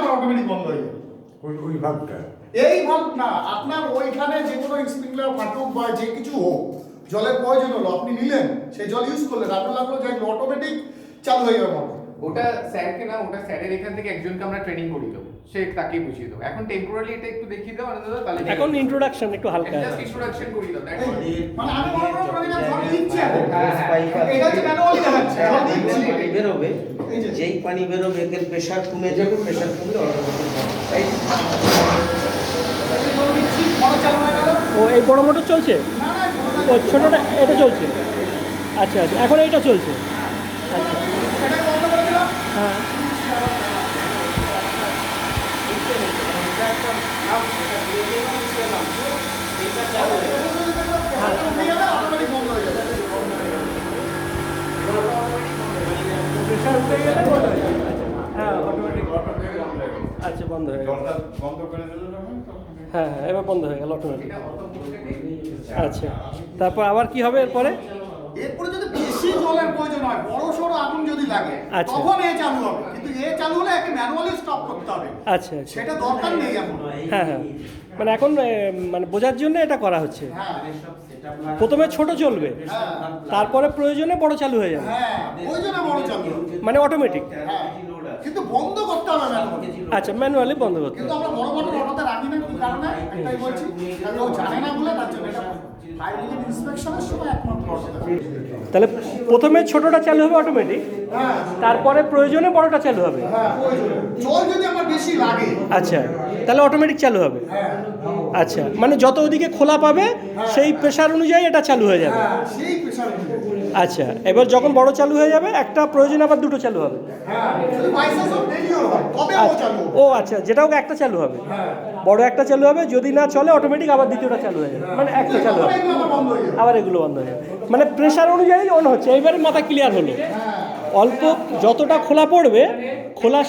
আপনার অটোমেটিক বন্ধ হয়ে যাবে। ওই ভাবটা এই ভাল্ব না, আপনার ওইখানে যে কোনো স্প্রিংলার ফাটুক বা যে কিছু হোক, জলের প্রয়োজন হলো, আপনি নিলেন, সেই জল ইউজ করলেন, আপনার লাগলো যাই অটোমেটিক চালু হয়ে যাবে মোটর। ওটা স্যারকে না, ওটা স্যারের এখান থেকে একজনকে আমরা ট্রেনিং করিয়ে দেবো, সে তাকেই বুঝিয়ে দেবো। এখন টেম্পোরারি এটা একটু দেখিয়ে দাও আনন্দ, তাহলে এখন ইন্ট্রোডাকশন একটু হালকা জাস্ট ইন্ট্রোডাকশন করিয়ে দাও। মানে আমি মনে করব মানে জল দিচ্ছে এখন। হ্যাঁ, এটা হচ্ছে ম্যানুয়ালি দেখাচ্ছে, জল দিচ্ছি। পানি বেরোবে, এই যে। যেই পানি বেরোবে এর প্রেশার কমে যাবে, প্রেশার কমলে অটোমেটিক জল দিচ্ছি, মোটর চালু হয়ে গেল। ও এই বড় মোটর চলছে, না না, ও ছোটোটা এটা চলছে। আচ্ছা আচ্ছা, এখন এইটা চলছে। আচ্ছা এটাকে বন্ধ করে দিলাম। হ্যাঁ, অটোমেটিক বন্ধ হয়ে যাবে। প্রেশার উঠে গেলে বন্ধ হয়ে যাবে। হ্যাঁ অটোমেটিক, আচ্ছা বন্ধ হয়ে গেল। জলটা বন্ধ করে দিলে যখন তখন হ্যাঁ হ্যাঁ, এবার বন্ধ হয়ে গেল অটোমেটিক। আচ্ছা, তারপর আবার কি হবে এরপরে? এরপরে যদি বেশি জলের প্রয়োজন হয়, বড় সড়ো আগুন যদি লাগে, আচ্ছা। তখন এ চালু হবে। কিন্তু এ চালু হলে একে ম্যানুয়ালি স্টপ করতে হবে, আচ্ছা আচ্ছা, সেটা দরকার নেই এখন। হ্যাঁ হ্যাঁ, মানে এখন মানে বোঝার জন্য এটা করা হচ্ছে। হ্যাঁ প্রথমে ছোট চলবে, হ্যাঁ তারপরে প্রয়োজনে বড় চালু হয়ে যাবে, হ্যাঁ, ওই জন্য বড় চালু হবে। মানে অটোমেটিক। হ্যাঁ, কিন্তু বন্ধ করতে হবে ম্যানুয়ালি। আচ্ছা, ম্যানুয়ালি বন্ধ করতে কিন্তু হবে। আমরা বড় বড় অটোতে রাখি না, কি কারণে এটাই বলছি, কারণ ও জানে না বলে, তার জন্য এটা ফায়ার ইন্সপেকশনের সময় একমাত্র অটোতে রাখি। তাহলে প্রথমে ছোটটা চালু হবে অটোমেটিক, হ্যাঁ তারপরে প্রয়োজনে বড়টা চালু হবে। হ্যাঁ, প্রয়োজনে জল যদি আমার বেশি লাগে, আচ্ছা, তাহলে অটোমেটিক চালু হবে। হ্যাঁ আচ্ছা, মানে যত ওদিকে খোলা পাবে সেই প্রেশার অনুযায়ী এটা চালু হয়ে যাবে। হ্যাঁ, সেই প্রেশার। আচ্ছা, এবার যখন বড় চালু হয়ে যাবে, একটা প্রয়োজনে আবার দুটো চালু হবে। হ্যাঁ, যদি বাইসাস অফ দেরিও হয়, তবে ও আচ্ছা, চালু হবে। ও আচ্ছা, যেটা হোক একটা চালু হবে, হ্যাঁ, বড় একটা চালু হবে, যদি না চলে অটোমেটিক আবার দ্বিতীয়টা চালু হয়ে যাবে, মানে একটা চালু হবে, এগুলো আবার বন্ধ হয়ে যাবে। আবার এগুলো বন্ধ হয়ে যাবে, মানে প্রেশার অনুযায়ী অন হচ্ছে। এইবারে মাথা ক্লিয়ার হলো। অল্প যতটা খোলা পড়বে, খোলা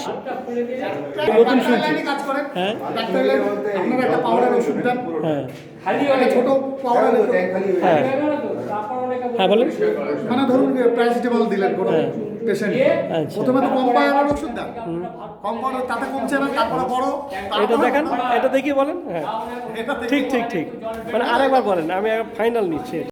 নতুন শুনছি। ডাক্তার কাজ করেন। হ্যাঁ ডাক্তার আপনার একটা পাউডার ওষুধ দেন, হ্যাঁ একটা ছোট পাউডার হ্যাঁ হ্যাঁ, বলেন। মানে ধরুন প্যারাসিটামল দিলেন কোনো হ্যাঁ। পেশেন্ট, আচ্ছা। প্রথমে তো কম পাওয়ার ওষুধ দেন, কম পাওয়ার তাতে কমছে না, তারপরে বড়, এটা দেখেন, এটা দেখিয়ে বলেন। হ্যাঁ এটা ঠিক ঠিক ঠিক, মানে আরেকবার বলেন, আমি ফাইনাল নিচ্ছি।